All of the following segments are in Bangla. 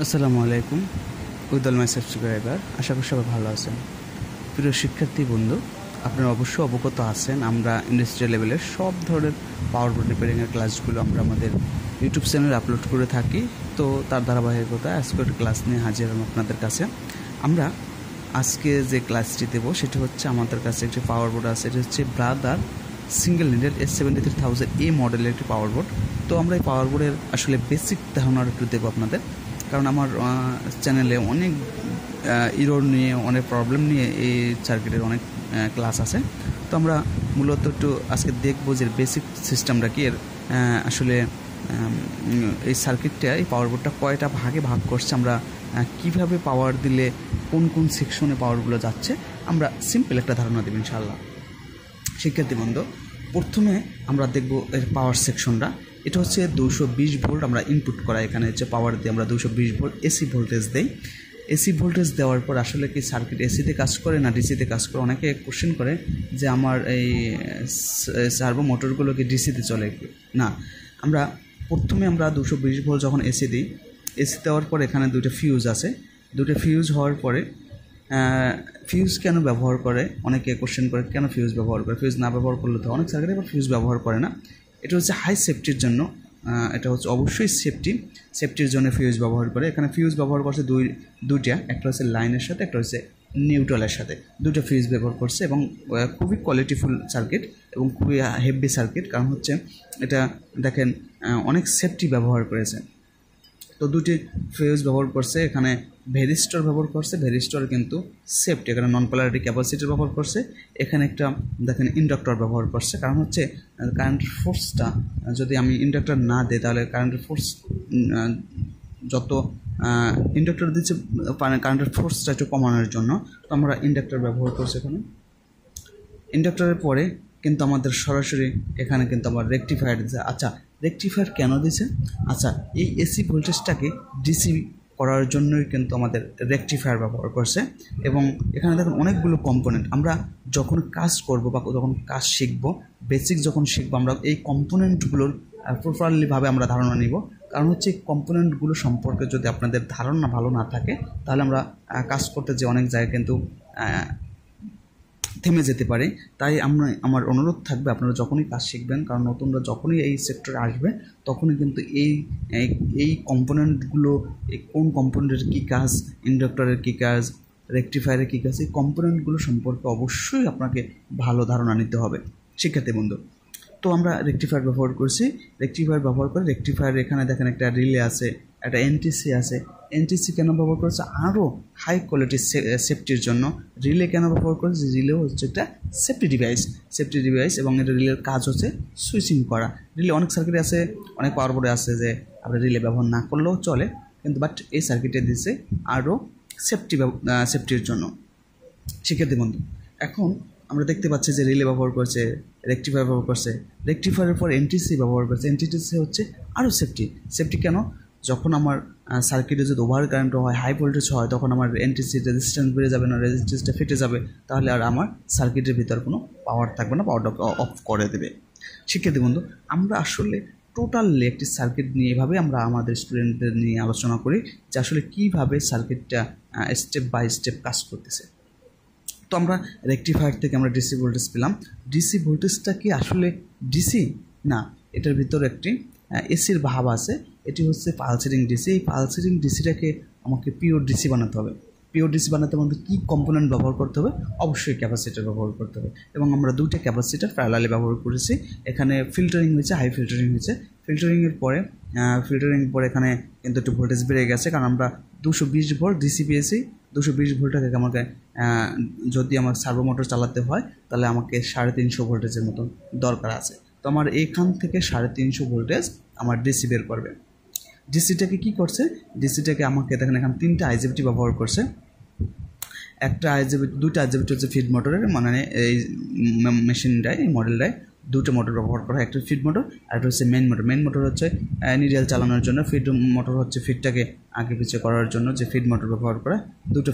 আসসালামু আলাইকুম। উইথ অল মাই সাবস্ক্রাইবার, আশা করি সবাই ভালো আছেন। প্রিয় শিক্ষার্থী বন্ধু, আপনারা অবশ্যই অবগত আছেন আমরা ইন্ডাস্ট্রিয়াল লেভেলের সব ধরনের পাওয়ার বোর্ড রিপেয়ারিংয়ের ক্লাসগুলো আমরা আমাদের ইউটিউব চ্যানেলে আপলোড করে থাকি। তো তার ধারাবাহিকতায় আজকে একটা ক্লাস নিয়ে হাজির হলাম আপনাদের কাছে। আমরা আজকে যে ক্লাসটি দেবো সেটি হচ্ছে আমাদের কাছে একটি পাওয়ার বোর্ড আছে, এটি হচ্ছে ব্রাদার সিঙ্গেল নিডেল s-7300A মডেলের একটি পাওয়ার বোর্ড। তো আমরা এই পাওয়ার বোর্ডের আসলে বেসিক ধারণা একটু দেবো আপনাদের, কারণ আমার চ্যানেলে অনেক ইরর নিয়ে, অনেক প্রবলেম নিয়ে এই সার্কিটের অনেক ক্লাস আছে। তো আমরা মূলত একটু আজকে দেখবো যে বেসিক সিস্টেমটা কি, এর আসলে এই সার্কিটটা, এই পাওয়ার বোর্ডটা কয়টা ভাগে ভাগ করছে, আমরা কিভাবে পাওয়ার দিলে কোন কোন সেকশনে পাওয়ারগুলো যাচ্ছে, আমরা সিম্পল একটা ধারণা দেব ইনশাআল্লাহ। শিক্ষার্থী বন্ধু, প্রথমে আমরা দেখব এর পাওয়ার সেকশনটা। এটা হচ্ছে 220 ভোল্ট আমরা ইনপুট করা, এখানে হচ্ছে পাওয়ার দিয়ে আমরা 220 ভোল্ট এসি ভোল্টেজ দেই। এসি ভোল্টেজ দেওয়ার পর আসলে কি সার্কিট এসিতে কাজ করে না ডিসিতে কাজ করে? অনেকে কোশ্চেন করে যে আমার এই সার্ভো মোটরগুলো কি ডিসিতে চলে না। আমরা প্রথমে 220 ভোল্ট যখন এসি দিই, এসি দেওয়ার পর এখানে দুটো ফিউজ আছে। দুটো ফিউজ হওয়ার পরে ফিউজ কেন ব্যবহার করে, অনেকে কোশ্চেন করে কেন ফিউজ ব্যবহার করে। ফিউজ না ব্যবহার করলে তো অনেক সার্কিটে আবার ফিউজ ব্যবহার করে না। এটা হচ্ছে হাই সেফটির জন্য, এটা হচ্ছে অবশ্যই সেফটির জন্য ফিউজ ব্যবহার করে। এখানে ফিউজ ব্যবহার করছে দুইটা, একটা হচ্ছে লাইনের সাথে, একটা হচ্ছে নিউট্রালের সাথে। দুটো ফিউজ ব্যবহার করছে এবং খুবই কোয়ালিটিফুল সার্কিট এবং খুবই হেভি সার্কিট, কারণ হচ্ছে এটা দেখেন অনেক সেফটি ব্যবহার করেছে। তো দুটি ফিউজ ব্যবহার করছে, এখানে ভেরিস্টর ব্যবহার করছে। ভেরিস্টর কিন্তু সেফটি, এখানে নন পোলারিটি ক্যাপাসিটর ব্যবহার করছে। এখানে একটা দেখেন ইন্ডাক্টর ব্যবহার করছে, কারণ হচ্ছে কারেন্টের ফোর্সটা যদি আমি ইন্ডাক্টর না দিই তাহলে কারেন্টের ফোর্স যত ইন্ডাক্টর দিচ্ছে কারেন্টের ফোর্সটা একটু কমানোর জন্য। তো আমরা ইন্ডাক্টর ব্যবহার করছি এখানে। ইন্ডাক্টরের পরে কিন্তু আমাদের সরাসরি এখানে কিন্তু আমার রেকটিফায়ার দিচ্ছে। আচ্ছা, রেকটিফায়ার কেন দিছে? আচ্ছা, এই এসি ভোল্টেজটাকে ডিসি করার জন্যই কিন্তু আমাদের রেকটিফায়ার ব্যবহার করছে। এবং এখানে দেখুন অনেকগুলো কম্পোনেন্ট, আমরা যখন কাজ করব বা যখন কাজ শিখবো, বেসিক যখন শিখবো, আমরা এই কম্পোনেন্টগুলোর প্রপারলিভাবে আমরা ধারণা নিব। কারণ হচ্ছে এই কম্পোনেন্টগুলো সম্পর্কে যদি আপনাদের ধারণা ভালো না থাকে তাহলে আমরা কাজ করতে যে অনেক জায়গায় কিন্তু থেমে যেতে পারে। তাই আমার অনুরোধ থাকবে, আপনারা যখনই কাজ শিখবেন, কারণ নতুনরা যখনই এই সেক্টরে আসবে তখনই কিন্তু এই কম্পোনেন্টগুলো, কোন কম্পোনেন্টের কী কাজ, ইন্ডাক্টরের কী কাজ, রেকটিফায়ারের কী কাজ, এই কম্পোনেন্টগুলো সম্পর্কে অবশ্যই আপনাকে ভালো ধারণা নিতে হবে শিক্ষার্থী বন্ধু। তো আমরা রেকটিফায়ার ব্যবহার করছি। রেকটিফায়ার ব্যবহার করে রেকটিফায়ার এখানে দেখেন একটা রিলে আছে, একটা এনটিসি আছে। এনটিসি কেন ব্যবহার করেছে? আরও হাই কোয়ালিটির সেফটির জন্য। রিলে কেন ব্যবহার করেছে? রিলে হচ্ছে একটা সেফটি ডিভাইস এবং এটা রিলের কাজ হচ্ছে সুইচিং করা। রিলে অনেক সার্কিটে আছে, অনেক পাওয়ার বোর্ডে আছে যে আমরা রিলে ব্যবহার না করলেও চলে, কিন্তু বাট এই সার্কিটে দিচ্ছে আরও সেফটির জন্য শিক্ষার্থী বন্ধু। এখন আমরা দেখতে পাচ্ছি যে রিলে ব্যবহার করছে, রেকটিফায়ার ব্যবহার করছে, রেকটিফায়ারের পর এনটিসি ব্যবহার করছে। এনটিসি হচ্ছে আরও সেফটি কেন? যখন আমার সার্কিটে যদি ওভার কারেন্ট হয়, হাই ভোল্টেজ হয়, তখন আমার এনটিসি রেজিস্ট্যান্স বেড়ে যাবে না, রেজিস্ট্যান্সটা ফেটে যাবে, তাহলে আর আমার সার্কিটের ভিতর কোনো পাওয়ার থাকবে না, পাওয়ারটাকে অফ করে দেবে। শিক্ষার্থী বন্ধু, আমরা আসলে টোটালি একটি সার্কিট নিয়ে এভাবে আমরা আমাদের স্টুডেন্টদের নিয়ে আলোচনা করি যে আসলে কীভাবে সার্কিটটা স্টেপ বাই স্টেপ কাজ করতেছে। তো আমরা রেকটিফায়ার থেকে আমরা ডিসি ভোল্টেজ পেলাম। ডিসি ভোল্টেজটা কি আসলে ডিসি না, এটার ভিতরে একটি এসির ভাব আছে। এটি হচ্ছে পালসেটিং ডিসি। এই পালসেটিং ডিসিটাকে আমাকে পিওর ডিসি বানাতে হবে। পিওর ডিসি বানাতে আমাদের কী কম্পোনেন্ট ব্যবহার করতে হবে? অবশ্যই ক্যাপাসিটার ব্যবহার করতে হবে। এবং আমরা দুইটা ক্যাপাসিটার প্যারালালি ব্যবহার করেছি। এখানে ফিল্টারিং হয়েছে, হাই ফিল্টারিং হয়েছে। ফিল্টারিংয়ের পরে এখানে কিন্তু একটু ভোল্টেজ বেড়ে গেছে, কারণ আমরা 220 ভোল্ট ডিসি পেয়েছি। 220 ভোল্ট থেকে আমাকে যদি আমার সার্ভো মোটর চালাতে হয় তাহলে আমাকে 350 ভোল্টেজের মতন দরকার আছে। তো আমার এইখান থেকে 350 ভোল্টেজ আমার ডিসি বের করবে। ডিসিটাকে কী করছে? ডিসিটাকে আমাকে দেখেন এখানে 3টা আইজিবিটি ব্যবহার করছে। দুইটা আইজিবিটি হচ্ছে ফিড মোটরের, মানে এই মেশিনটায়, এই মডেলটায় দুটো মোটর ব্যবহার করা হয়। একটা ফিড মোটর আর একটা হচ্ছে মেইন মোটর। মেইন মোটর হচ্ছে নিডেল চালানোর জন্য, ফিড মোটর হচ্ছে ফিডটাকে আগে পিছিয়ে করার জন্য যে ফিড মোটর ব্যবহার করা। দুটো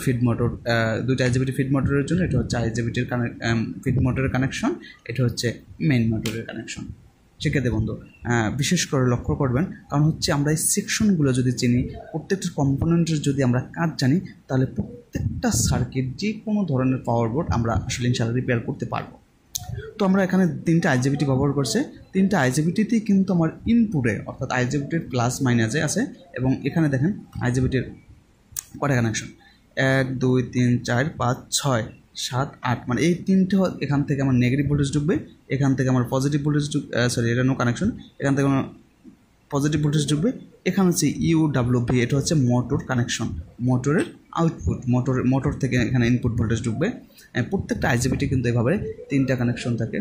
আইজিবিটি ফিড মোটরের জন্য, এটা হচ্ছে আইজিবিটির ফিড মোটরের কানেকশন, এটা হচ্ছে মেইন মোটরের কানেকশন। শিক্ষার্থী বন্ধু বিশেষ করে লক্ষ্য করবেন, কারণ হচ্ছে আমরা এই সেকশনগুলো যদি চিনি, প্রত্যেকটা কম্পোনেন্টের যদি আমরা কাজ জানি, তাহলে প্রত্যেকটা সার্কিট যে কোনো ধরনের পাওয়ার বোর্ড আমরা আসলে ইনশাআল্লাহ রিপেয়ার করতে পারবো। তো আমরা এখানে 3টা আইজিবিটি ব্যবহার করছে। 3টা আইজিবিটিতেই কিন্তু আমার ইনপুটে অর্থাৎ আইজিবিটির প্লাস মাইনাসে আছে, এবং এখানে দেখেন আইজিবিটির কটা কানেকশন, 1 2 3 4 5 6 7 8, মানে এই 3টে এখান থেকে আমার নেগেটিভ ভোল্টেজ ঢুকবে, এখান থেকে আমার পজিটিভ ভোল্টেজ সরি এটা নো কানেকশন, এখান থেকে আমার পজিটিভ ভোল্টেজ ঢুকবে, এখানে হচ্ছে ইউডাব্লিউভি, এটা হচ্ছে মোটর কানেকশন, মোটরের আউটপুট, মোটর থেকে এখানে ইনপুট ভোল্টেজ ঢুকবে। প্রত্যেকটা আইজিবিটি কিন্তু এভাবে 3টা কানেকশন থাকে।